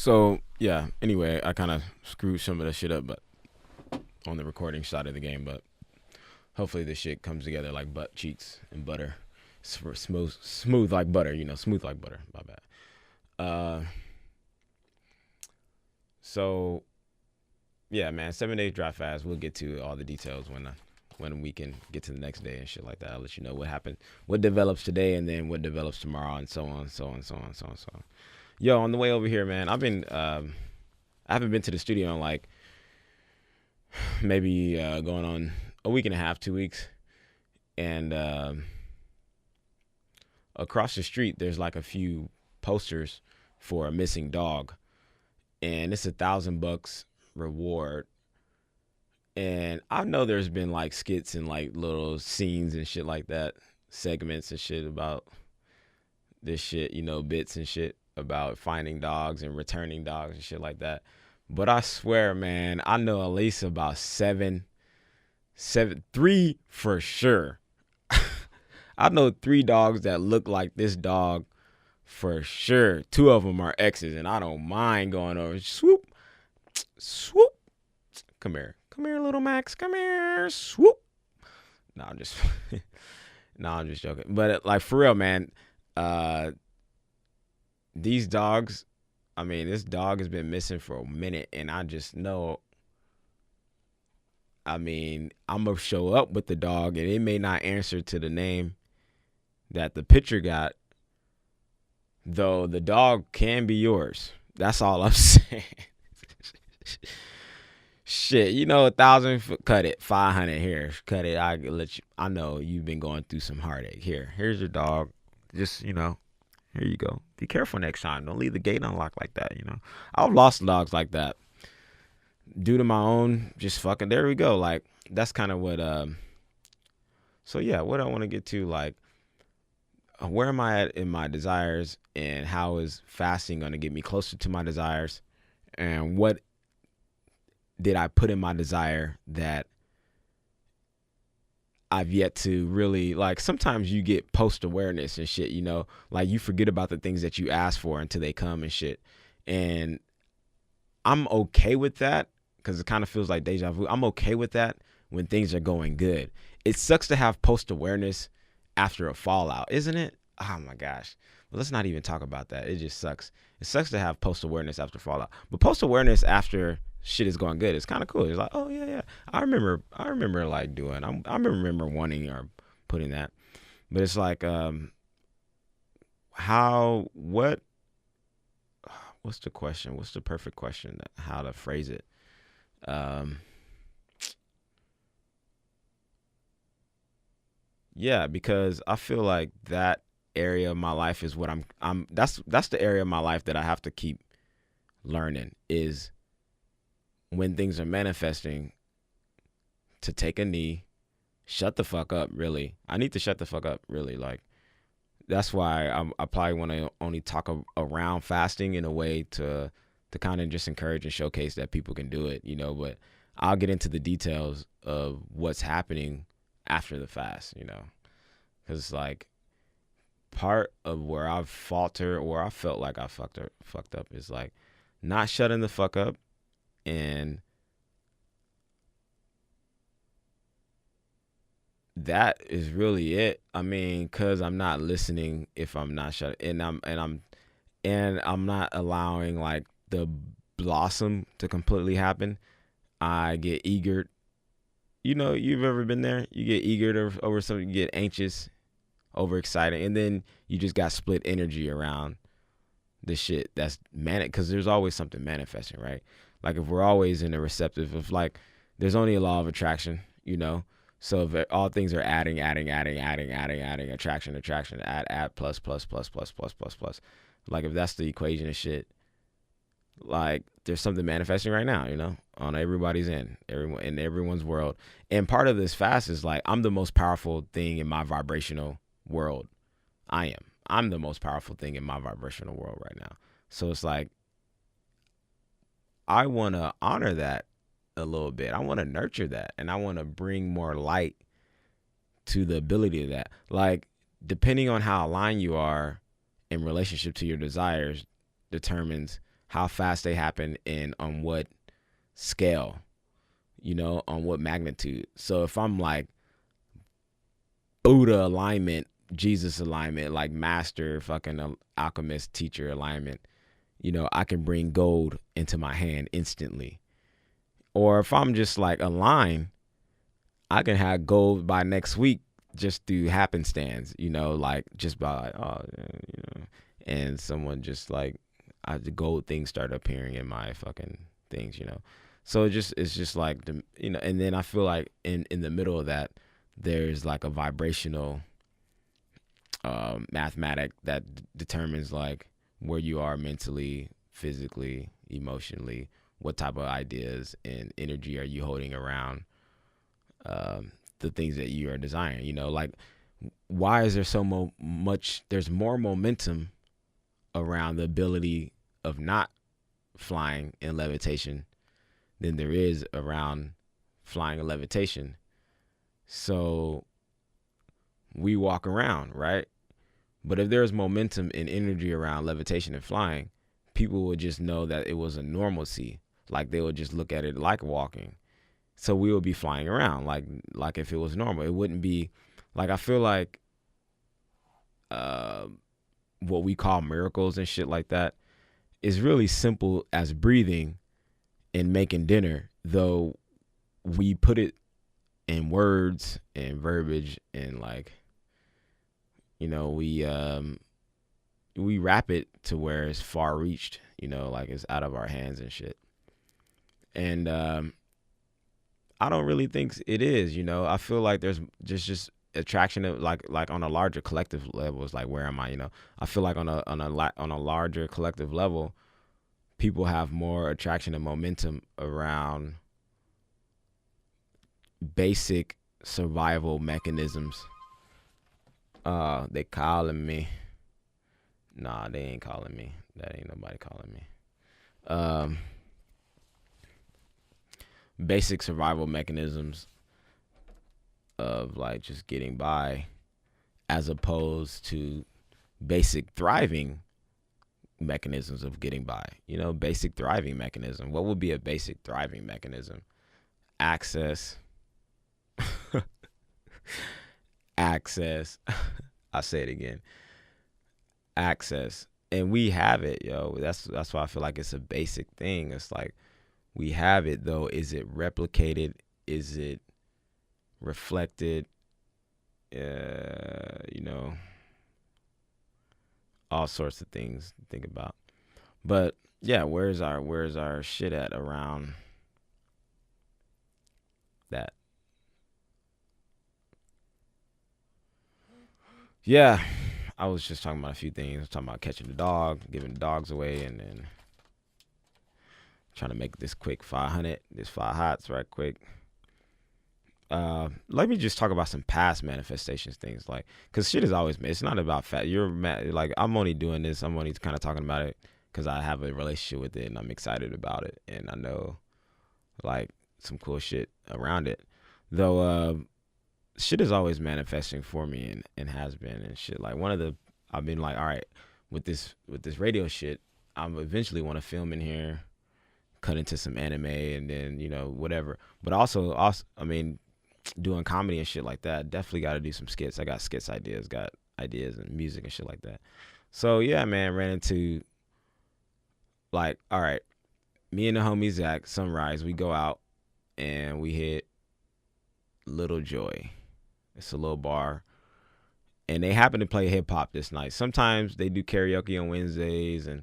So yeah. Anyway, I kind of screwed some of the shit up, but on the recording side of the game. But hopefully this shit comes together like butt cheeks and butter, smooth like butter. Smooth like butter. My bad. Uh. So yeah, man. 7 days dry fast. We'll get to all the details when we can get to the next day and shit like that. I'll let you know what happened, what develops today, and then what develops tomorrow, and so on, so on, so on, so on, so on. Yo, on the way over here, man, I haven't been to the studio in like maybe going on a week and a half, 2 weeks, and across the street there's like a few posters for a missing dog, and it's $1,000 reward. And I know there's been like skits and like little scenes and shit like that, segments and shit about this shit, bits and shit about finding dogs and returning dogs and shit like that. But I swear, man, I know at least about three for sure. I know 3 dogs that look like this dog for sure. 2 of them are exes, and I don't mind going over. Swoop, swoop. Come here, little Max. Come here, swoop. No, I'm just, no, I'm just joking. But like for real, man. These dogs. I mean, this dog has been missing for a minute, and I just know. I mean, I'm gonna show up with the dog, and it may not answer to the name that the picture got. Though the dog can be yours. That's all I'm saying. Shit, 1,000, cut it. 500 here, cut it. I let you. I know you've been going through some heartache. Here's your dog. Just here you go. Be careful next time. Don't leave the gate unlocked like that. I've lost dogs like that due to my own just fucking. There we go. Like that's kind of what. So yeah, what I want to get to, like, where am I at in my desires, and how is fasting going to get me closer to my desires, and what did I put in my desire that I've yet to really, like, sometimes you get post awareness and shit, like you forget about the things that you asked for until they come and shit. And I'm okay with that because it kind of feels like deja vu. I'm okay with that when things are going good. It sucks to have post awareness after a fallout, isn't it? Oh my gosh. But let's not even talk about that. It just sucks. It sucks to have post awareness after fallout. But post awareness after shit is going good, it's kind of cool. It's like, oh yeah. I remember like doing. I remember wanting or putting that. But it's like, what's the question? What's the perfect question? How to phrase it? Yeah, because I feel like that area of my life is what that's the area of my life that I have to keep learning, is when things are manifesting, to take a knee, shut the fuck up, really. I need to shut the fuck up, really. Like, that's why I probably want to only talk around fasting in a way to kind of just encourage and showcase that people can do it, but I'll get into the details of what's happening after the fast, because it's like part of where I've faltered or I felt like I fucked up is like not shutting the fuck up, and that is really it. I mean, cause I'm not listening if I'm not shut, and I'm not allowing like the blossom to completely happen. I get eager. You've ever been there? You get eager over something, you get anxious, overexcited, and then you just got split energy around the shit that's manic, because there's always something manifesting, right? Like if we're always in a receptive of, like, there's only a law of attraction, so if all things are adding, attraction, add, plus, like if that's the equation of shit, like there's something manifesting right now, on everybody's end, in everyone's world. And part of this fast is like, I'm the most powerful thing in my vibrational world. I'm the most powerful thing in my vibrational world right now. So it's like, I want to honor that a little bit. I want to nurture that, and I want to bring more light to the ability of that. Like, depending on how aligned you are in relationship to your desires determines how fast they happen, and on what scale, on what magnitude. So if I'm like Buddha alignment, Jesus alignment, like master fucking alchemist teacher alignment, I can bring gold into my hand instantly. Or if I'm just like aligned, I can have gold by next week just through happenstance, like just by, and someone just like, the gold things start appearing in my fucking things, So it's just like, and then I feel like in the middle of that, there's like a vibrational mathematic that determines like where you are mentally, physically, emotionally, what type of ideas and energy are you holding around the things that you are desiring. Like, why is there so much, there's more momentum around the ability of not flying in levitation than there is around flying in levitation. So we walk around, right? But if there's momentum and energy around levitation and flying, people would just know that it was a normalcy. Like, they would just look at it like walking. So we would be flying around like if it was normal. It wouldn't be like, I feel like what we call miracles and shit like that is really simple as breathing and making dinner, though we put it in words and verbiage and like, we wrap it to where it's far reached, like it's out of our hands and shit. And I don't really think it is, I feel like there's just attraction of like on a larger collective level. It's like, where am I? I feel like on a larger collective level, people have more attraction and momentum around basic survival mechanisms. They calling me. Nah, they ain't calling me. That ain't nobody calling me. Basic survival mechanisms of like just getting by, as opposed to basic thriving mechanisms of getting by. Basic thriving mechanism. What would be a basic thriving mechanism? Access. Access. I say it again. Access. And we have it, yo. That's why I feel like it's a basic thing. It's like, we have it, though. Is it replicated? Is it reflected? All sorts of things to think about. But yeah, where's our shit at around that? Yeah, I was just talking about a few things. I was talking about catching the dog, giving the dogs away, and then trying to make this quick 500, this 5 hots right quick. Let me just talk about some past manifestations things, like, because shit is always, it's not about fat. Like, I'm only doing this, I'm only kind of talking about it because I have a relationship with it and I'm excited about it, and I know like some cool shit around it, though. Shit is always manifesting for me and has been and shit. Like, I've been like, all right, with this radio shit, I'm eventually want to film in here, cut into some anime, and then whatever. But also I mean, doing comedy and shit like that, definitely got to do some skits. I got skits ideas, got ideas and music and shit like that. So yeah, man, ran into like, all right, me and the homie Zach, Sunrise, we go out and we hit Little Joy. It's a little bar, and they happen to play hip hop this night. Sometimes they do karaoke on Wednesdays, and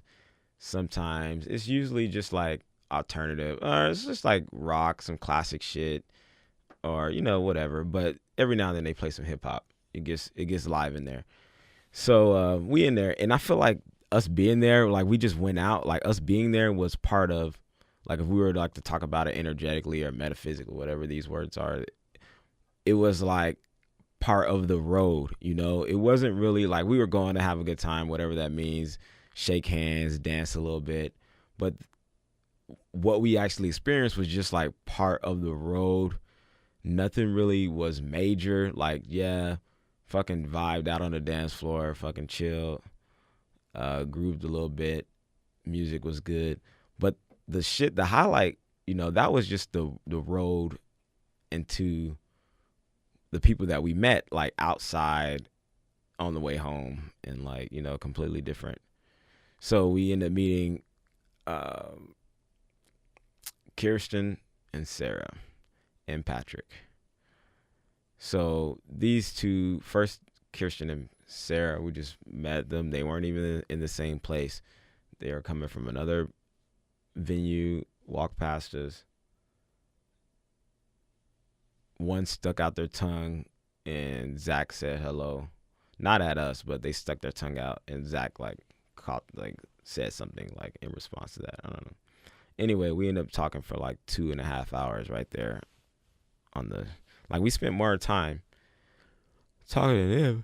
sometimes it's usually just like alternative, or it's just like rock, some classic shit, or whatever. But every now and then they play some hip hop. It gets live in there. So we in there, and I feel like us being there, like we just went out. Like, us being there was part of, like, if we were like to talk about it energetically or metaphysical, whatever these words are, it was like part of the road. It wasn't really like we were going to have a good time, whatever that means, shake hands, dance a little bit, but what we actually experienced was just like part of the road. Nothing really was major. Like, yeah, fucking vibed out on the dance floor, fucking chilled, grooved a little bit, music was good. But the highlight, that was just the road into the people that we met, like outside on the way home, and like, completely different. So we ended up meeting Kirsten and Sarah and Patrick. So these two, first Kirsten and Sarah, we just met them. They weren't even in the same place. They were coming from another venue, walked past us. One stuck out their tongue, and Zach said hello. Not at us, but they stuck their tongue out, and Zach said something like in response to that. I don't know. Anyway, we ended up talking for like 2.5 hours right there we spent more time talking to them.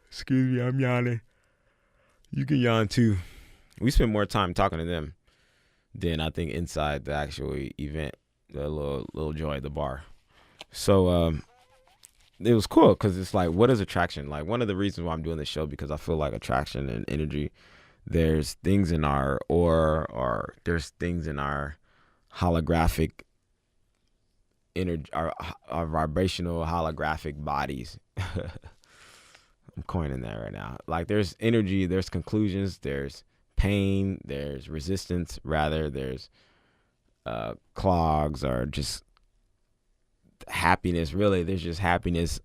Excuse me, I'm yawning. You can yawn too. We spent more time talking to them than I think inside the actual event, the little joy at the bar. So it was cool because it's like, what is attraction? Like, one of the reasons why I'm doing this show, because I feel like attraction and energy, there's things in our aura, or there's things in our holographic energy, our vibrational holographic bodies. I'm coining that right now. Like, there's energy, there's conclusions, there's pain, there's resistance, rather, there's clogs, or just happiness. Really, there's just happiness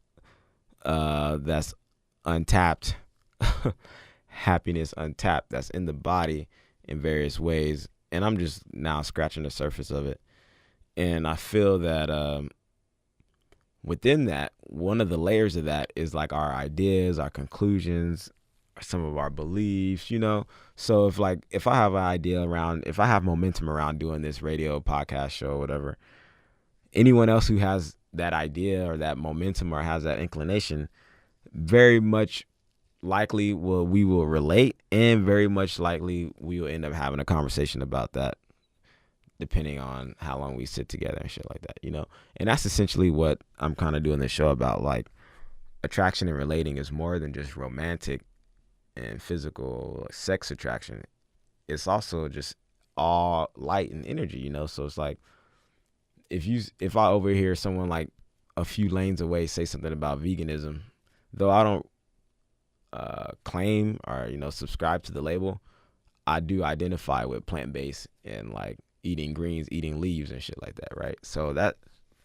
that's untapped. Happiness untapped that's in the body in various ways, and I'm just now scratching the surface of it. And I feel that within that, one of the layers of that is like our ideas, our conclusions, some of our beliefs, So if I have an idea around, if I have momentum around doing this radio podcast show, whatever, anyone else who has that idea or that momentum or has that inclination, very much likely we will relate, and very much likely we will end up having a conversation about that, depending on how long we sit together and shit like that, And that's essentially what I'm kind of doing this show about. Like, attraction and relating is more than just romantic and physical sex attraction. It's also just all light and energy, So it's like, if I overhear someone like a few lanes away say something about veganism, though I don't claim or subscribe to the label, I do identify with plant-based and like eating greens, eating leaves and shit like that, right? So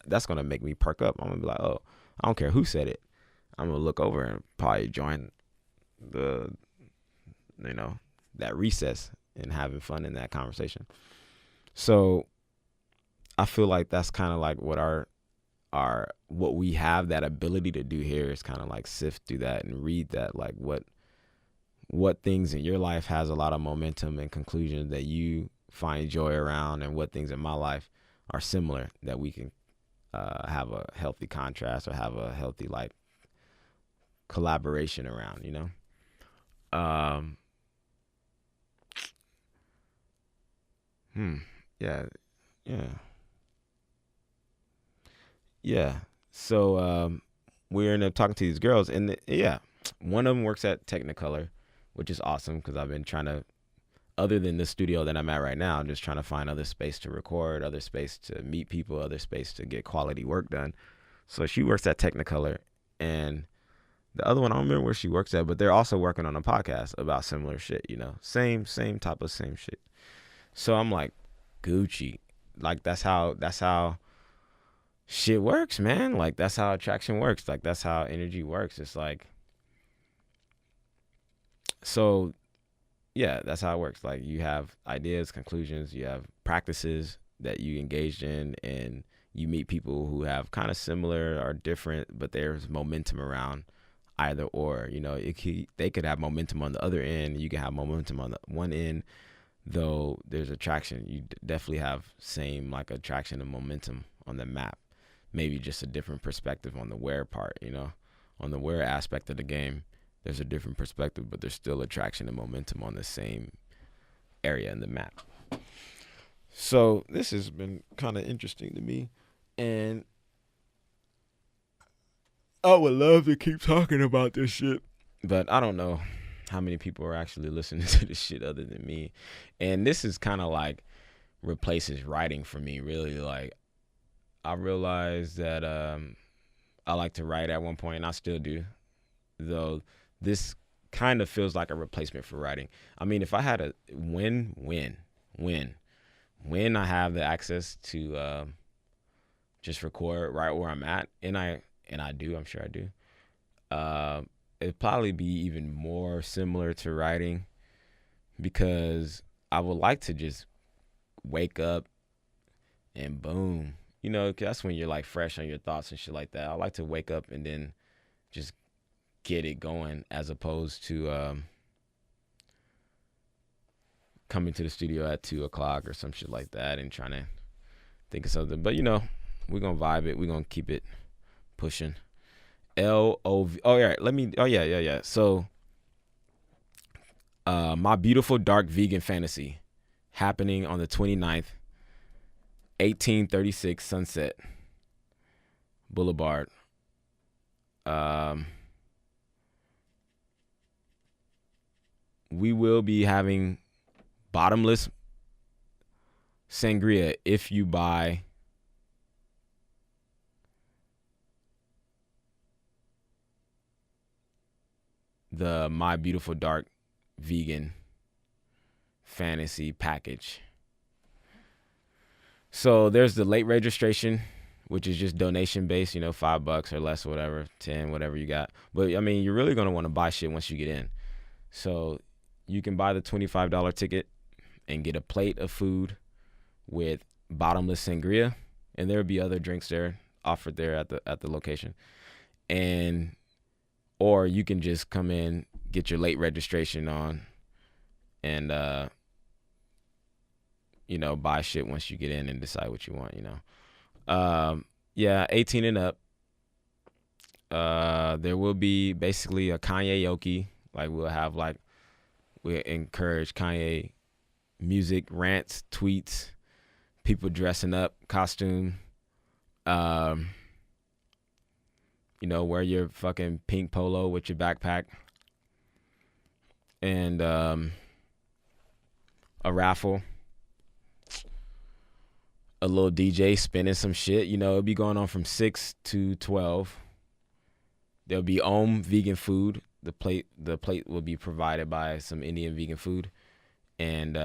that's gonna make me perk up. I'm gonna be like, oh, I don't care who said it. I'm gonna look over and probably join the that recess and having fun in that conversation. So I feel like that's kind of like what what we have that ability to do here, is kind of like sift through that and read that, like what things in your life has a lot of momentum and conclusions that you find joy around, and what things in my life are similar that we can have a healthy contrast or have a healthy like collaboration around, Yeah. So we ended up talking to these girls, and one of them works at Technicolor, which is awesome, because I've been trying to, other than the studio that I'm at right now, I'm just trying to find other space to record, other space to meet people, other space to get quality work done. So she works at Technicolor, and the other one, I don't remember where she works at, but they're also working on a podcast about similar shit, same type of same shit. So I'm like, Gucci, like that's how shit works, man. Like, that's how attraction works. Like, that's how energy works. It's like, so yeah, that's how it works. Like, you have ideas, conclusions, you have practices that you engaged in, and you meet people who have kind of similar or different, but there's momentum around either or. They could have momentum on the other end, you can have momentum on the one end, though there's attraction. You definitely have same like attraction and momentum on the map. Maybe just a different perspective on the where part, on the where aspect of the game. There's a different perspective, but there's still attraction and momentum on the same area in the map. So this has been kind of interesting to me, and I would love to keep talking about this shit, but I don't know. how many people are actually listening to this shit other than me. And this is kind of like replaces writing for me, really. Like, I realized that I like to write at one point, and I still do, though this kind of feels like a replacement for writing. I mean, if I had a when I have the access to just record right where I'm at, and I do, I'm sure I do, it'd probably be even more similar to writing, because I would like to just wake up and boom, 'cause that's when you're like fresh on your thoughts and shit like that. I like to wake up and then just get it going, as opposed to coming to the studio at 2:00 or some shit like that and trying to think of something. But we're gonna vibe it. We're gonna keep it pushing. LOV. Oh yeah, yeah. So, My Beautiful Dark Vegan Fantasy, happening on the 29th, 1836 Sunset Boulevard. We will be having bottomless sangria if you buy the My Beautiful Dark Vegan Fantasy package. So there's the late registration, which is just donation based, $5 or less, or whatever, 10, whatever you got. But I mean, you're really going to want to buy shit once you get in. So you can buy the $25 ticket and get a plate of food with bottomless sangria, and there'll be other drinks there offered there at the location. Or you can just come in, get your late registration on, and buy shit once you get in and decide what you want. 18 and up. There will be basically a Kanye Yoki. Like, we'll encourage Kanye music, rants, tweets, people dressing up, costume. Wear your fucking pink polo with your backpack, and a raffle, a little DJ spinning some shit. It'll be going on from 6 to 12. There'll be vegan food. The plate will be provided by some Indian vegan food, and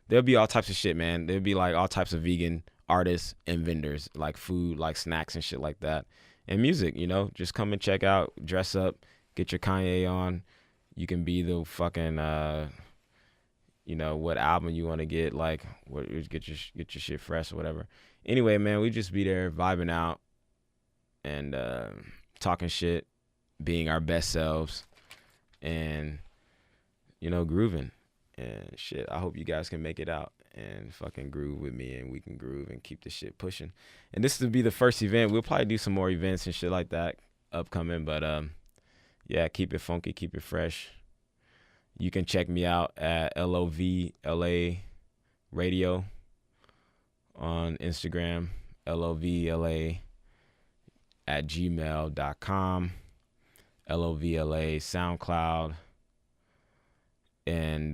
there'll be all types of shit, man. There'll be like all types of vegan artists and vendors, like food, like snacks and shit like that. And music, just come and check out, dress up, get your Kanye on. You can be the fucking, what album you want to get, like, get your shit fresh or whatever. Anyway, man, we just be there vibing out and talking shit, being our best selves, and grooving and shit. I hope you guys can make it out and fucking groove with me, and we can groove and keep the shit pushing. And this will be the first event. We'll probably do some more events and shit like that upcoming, but keep it funky, keep it fresh. You can check me out at LOVLA Radio on Instagram, LOVLA@gmail.com, LOVLA SoundCloud, and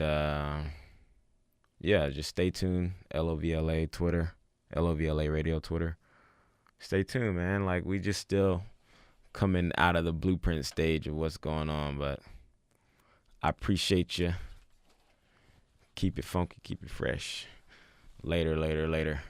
just stay tuned. LOVLA Twitter, LOVLA Radio Twitter. Stay tuned, man. Like, we just still coming out of the blueprint stage of what's going on, but I appreciate you. Keep it funky, keep it fresh. Later.